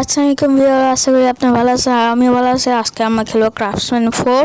আসসালামাইকুম ভিউয়ার, আশা করি আপনার ভালো আছে আর আমিও ভালো আছি। আজকে আমরা খেলবো ক্রাফটসম্যান 4।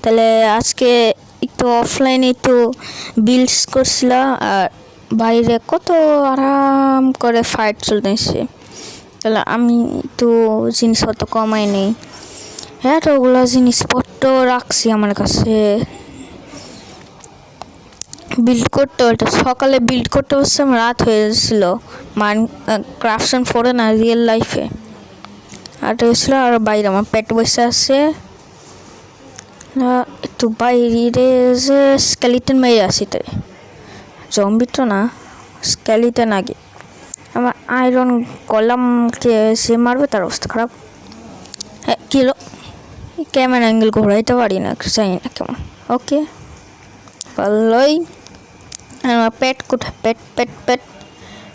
তাহলে আজকে একটু অফলাইনে একটু বিল্ডস করছিলাম আর বাইরে কত আরাম করে ফাইট চলতেছে। তাহলে আমি একটু জিনিসপত্র কমাই নেই, হ্যাঁ তো ওগুলো জিনিসপত্র রাখছি আমার কাছে। বিল্ড করতে ওটা সকালে বিল্ড করতে বসছে, আমার রাত হয়ে গেছিল ক্রাফটসম্যান 4-এ না, রিয়েল লাইফে রাত হয়েছিল। আর বাইরে আমার পেট বসে আছে, একটু বাইরে যে স্কেলিটন মেরে আসি, তাই জম্বি তো না, স্কেলিটন আগে আমার আয়রন কলামকে সে মারবে, তার অবস্থা খারাপ। হ্যাঁ কিলো ক্যামেরা অ্যাঙ্গেল ঘোরাইতে পারি না, জানি না কেমন। ওকে ভালোই। আমার পেট কোথায়? পেট পেট পেট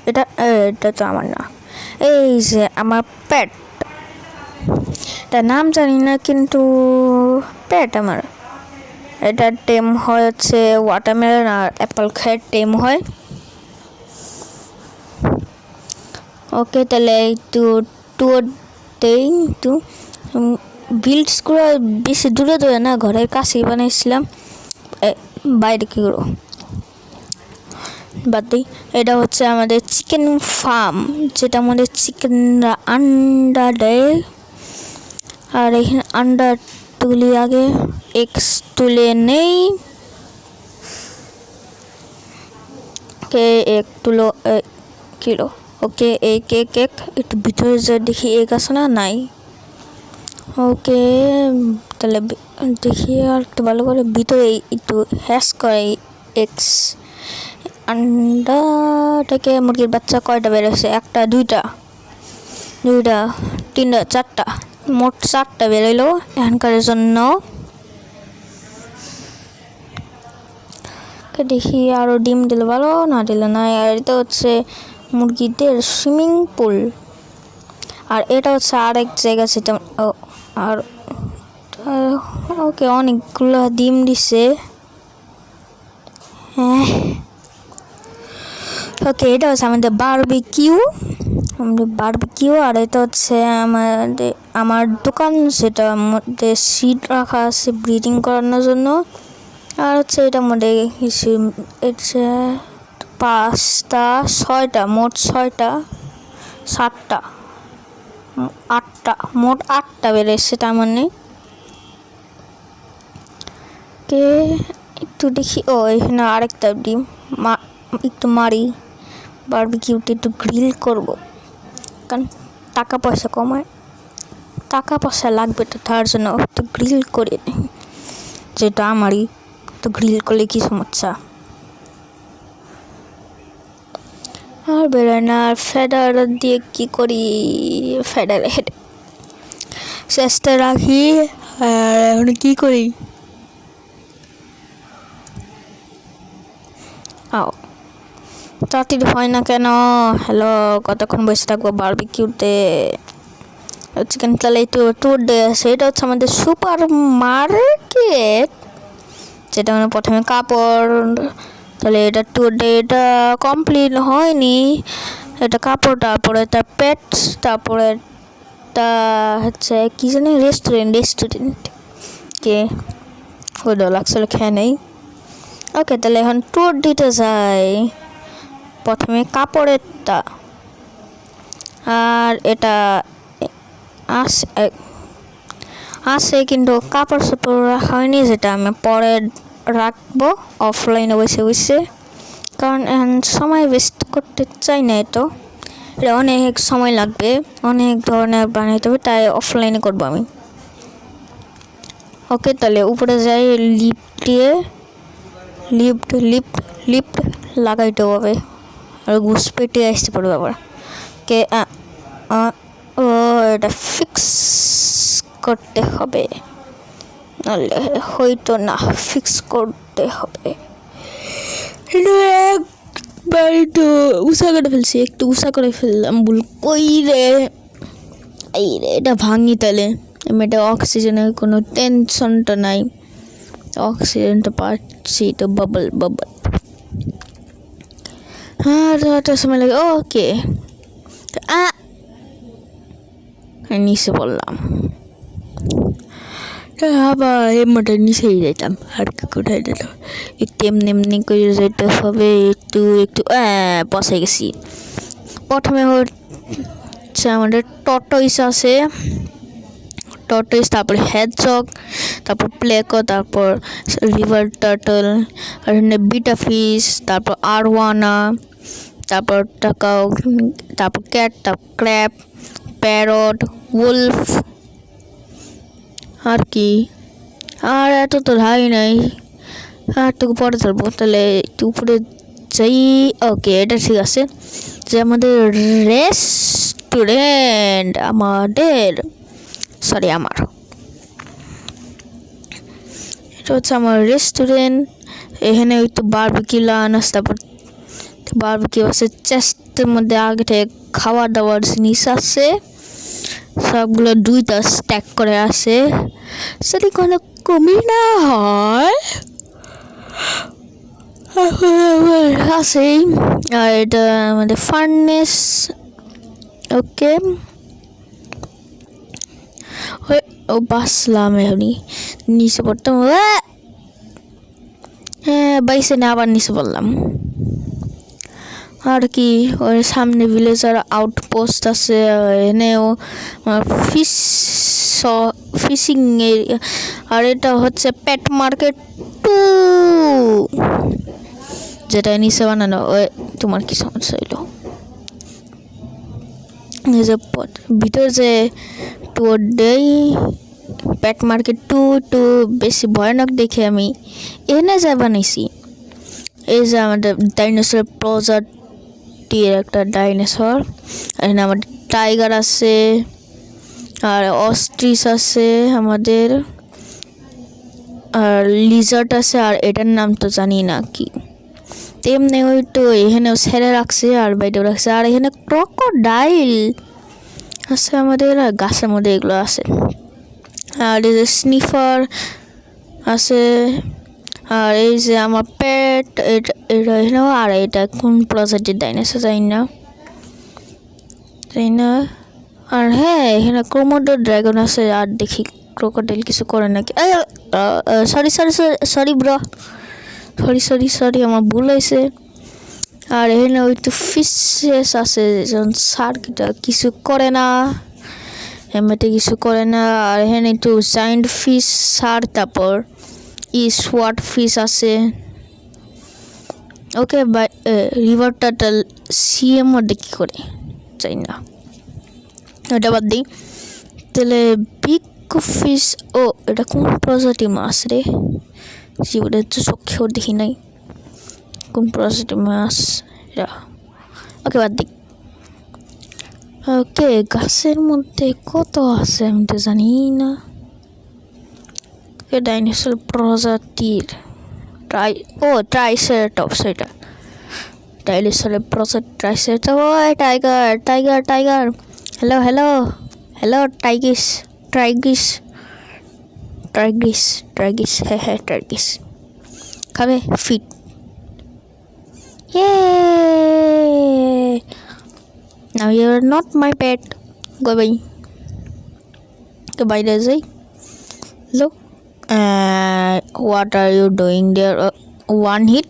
এটা এটা তো আমার না, এই যে আমার পেট, এটার নাম জানি না কিন্তু পেট আমার। এটার টেম হয় হচ্ছে ওয়াটারমেলন আর অ্যাপেল খায়ের টেম হয়। ওকে তাহলে একটু টুর দেই, একটু বিল্ডস করে বেশি দূরে দূরে না, ঘরের কাছেই বানিয়েছিলাম। বাইরে কী করো বাদ দিই। এটা হচ্ছে আমাদের চিকেন ফার্ম, যেটা আমাদের চিকেনরা আন্ডা দেয়। আর এখানে আন্ডা তুলি আগে, এক্স তুলে নেই, কে এক তুলো কিলো। ওকে এক এক এক একটু ভিতরে যে দেখি এক আছে না, নাই। ওকে তাহলে দেখি আর একটু ভালো করে ভিতরে একটু হ্যাশ করে এক্স। আন্ডা থেকে মুরগির বাচ্চা কয়টা বেরোচ্ছে? একটা, দুইটা, তিনটা, চারটা, মোট 4টা বেরোলো এখানকার জন্য। দেখি আরও ডিম দিলে ভালো, না দিলে না। আর এটা হচ্ছে মুরগিদের সুইমিং পুল, আর এটা হচ্ছে আরেক জায়গা সেটা। আর ওকে অনেকগুলো ডিম দিছে, হ্যাঁ। ওকে এটা হচ্ছে আমাদের বারবিকিউ, আর এটা হচ্ছে আমার দোকান, সেটার মধ্যে সিড রাখা আছে ব্রিডিং করানোর জন্য। আর হচ্ছে এটার মধ্যে কিছু 5টা 6টা, মোট 6টা 7টা 8টা, মোট 8টা বেড়েছে তার মানে। কে একটু দেখি, ও এখানে আরেকটা ডিম একটু মারি। বারবিকিউতে একটু গ্রিল করব, কারণ টাকা পয়সা কমায়, টাকা পয়সা লাগবে তো, তার জন্য একটু গ্রিল করে নিই, যেটা আমারই তো গ্রিল করলে কি সমস্যা। আর বেরোয় না। আর ফেডার দিয়ে কি করি? ফেডারে হেঁটে চেষ্টা রাখি। আর এখন কি করি? তাড়াতাড়ি হয় না কেন? হ্যালো, কতক্ষণ বসে থাকবো বারবিকিউতে? চিকেন তাহলে একটু ট্যুর দিয়ে আসে। এটা হচ্ছে আমাদের সুপার মার্কেট, যেটা মানে প্রথমে কাপড়, তাহলে এটা ট্যুর ডে, এটা কমপ্লিট হয়নি। এটা কাপড়, তারপরে তার পেটস, তারপরে তা হচ্ছে কি জানি রেস্টুরেন্ট কে ওইটা লাগছিল, খেয়ে নেই। ওকে তাহলে এখন ট্যুর দিতে যাই। প্রথমে কাপড়েরটা, আর এটা আছে কিন্তু কাপড় সাপড় রাখা হয়নি, যেটা আমি পরে রাখবো অফলাইনে বসে বসে, কারণ এখন সময় ওয়েস্ট করতে চাই না। এটা অনেক সময় লাগবে, অনেক ধরনের বানাইতে হবে, তাই অফলাইনে করবো আমি। ওকে তাহলে উপরে যাই, লিফট লাগাইতে হবে, আর ঘুষ পেটে আসতে পড়বে আবার। কে ও এটা ফিক্স করতে হবে, নাহলে হয়তো না, ফিক্স করতে হবে। একবার একটু উষা করে ফেলছি, একটু উষা করে ফেললাম ভুল। ওই রে, এই রে, এটা ভাঙি তাহলে এটা অক্সিজেনের কোনো টেনশনটা নাই, অক্সিজেনটা পাচ্ছি তো, বাবল। হ্যাঁ সময় লাগে। ওকে নিচে পড়লাম, আবার এমনটা নিচেই যেতাম, আর কি কোথায় যেতাম, একটু এমনি এমনি করে যেতে হবে, একটু একটু বসে গেছি। প্রথমে হচ্ছে আমাদের টর্টয়েস আছে, টর্টয়েস, তারপর হেডজগ, তারপর প্লেকো, তারপর রিভার টার্টল, আর এখানে বিটা ফিশ, তারপর আরওয়ানা, তারপর টাকাও, তারপর ক্যাট, তারপর ক্র্যাব, প্যারট, উলফ, আর কি, আর এত তো ধাই নাই, আর একটু পরে ধরবো। তাহলে একটু উপরে যাই। ওকে, এটা ঠিক আছে, যে আমাদের রেস্টুরেন্ট, এটা হচ্ছে আমার রেস্টুরেন্ট। এখানে ওই তো বারবিকিউ লাগানো, তারপর বারবিকিউ আছে, চেস্টের মধ্যে আগে থেকে খাওয়া দাওয়ার জিনিস আছে, সবগুলো 2টা স্ট্যাক করে আছে, যদি কোনো কমি না হয় আছেই। আর এটা আমাদের ফার্নেস। ওকে, ও বাসলাম, এখনই নিচে পড়তাম, বাইসে না আবার নিচে পড়লাম। আর কি, ওর সামনে ভিলেজার আউটপোস্ট আছে, এনেও ফিশিং এরিয়া। আর এটা হচ্ছে পেট মার্কেট 2, যেটা নিচে বানানো। তোমার কি সমস্যা হইলো? ভিতর যে টুডেই পেট মার্কেট 2 একটু বেশি ভয়ানক দেখে আমি এনে যা বানাইছি। এই যে আমাদের ডাইনোসর প্রজাতির একটা ডাইনোসর, এখানে আমাদের টাইগার আছে, আর অস্ট্রিচ আছে আমাদের, আর লিজার্ড আছে, আর এটার নাম তো জানি না কি। তেমনি ওই তো এখানেও ছেড়ে রাখছে, আর বাইরেও রাখছে, আর এখানে ক্রোকোডাইল আছে আমাদের, আর গাছের মধ্যে এগুলো আছে, আর এই যে স্নিফার আছে, আর এই যে আমার পেট, এটা এখানেও। আর এটা কোন প্রজাতির ডাইনোসর জানি না। আর হ্যাঁ, এখানে কোমোডো ড্রাগন আছে, আর দেখি ক্রোকোডাইল কিছু করে নাকি। সরি আমার ভুল হয়েছে। আর এখানে ওই তো ফিশেস আছে, যেমন শার্কটা কিছু করে না, এমনিতে কিছু করে না। আর এখানে একটু জায়েন্ট ফিশ, শার্ক, তারপর সোয়াট ফিশ আছে। ওকে, রিভার টার্টল সিএম মধ্যে কী করে চাই না, ওটা বাদ দিই। তাহলে বিগ ফিশ, এটা কোন প্রজাতির মাছ রে? জীবনে তো চোখেও দেখি নাই, কোন প্রজাতির মাছ এটা? ওকে, বাদ দিই। ওকে, গাছের মধ্যে কত আছে আমি তো জানি না। ডাইনোসর প্রজাতির ট্রাইসেরাটপস, এটা ডাইনোসরের প্রজাতি ট্রাইসেরাটপস। টাইগার, হ্যালো টাইগিস, হ্যাঁ টাইগিস খাবে fit. Now you're not my pet. Go bye. Goodbye, Daisy. Look. What are you doing there? One hit.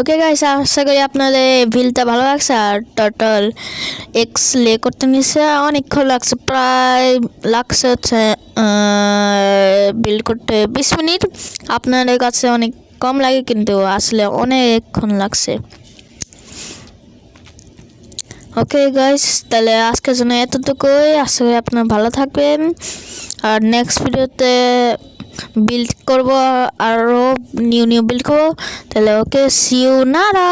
Okay guys, আশা করি আপনাদের ভিলটা ভালো লাগছে। আর টোটাল এক্স লে করতে নিচ্ছে অনেকক্ষণ লাগছে, প্রায় লাগছে হচ্ছে বিল্ড করতে 20 মিনিট। আপনাদের কাছে অনেক কম লাগে কিন্তু আসলে অনেকক্ষণ লাগছে। ওকে গাইস, তাহলে আজকের জন্য এতটুকুই। আশা করি আপনারা ভালো থাকবেন। আর নেক্সট ভিডিওতে বিল্ড করব, আরও নিউ বিল্ড করবো। তাহলে ওকে, সি ইউ, নারা।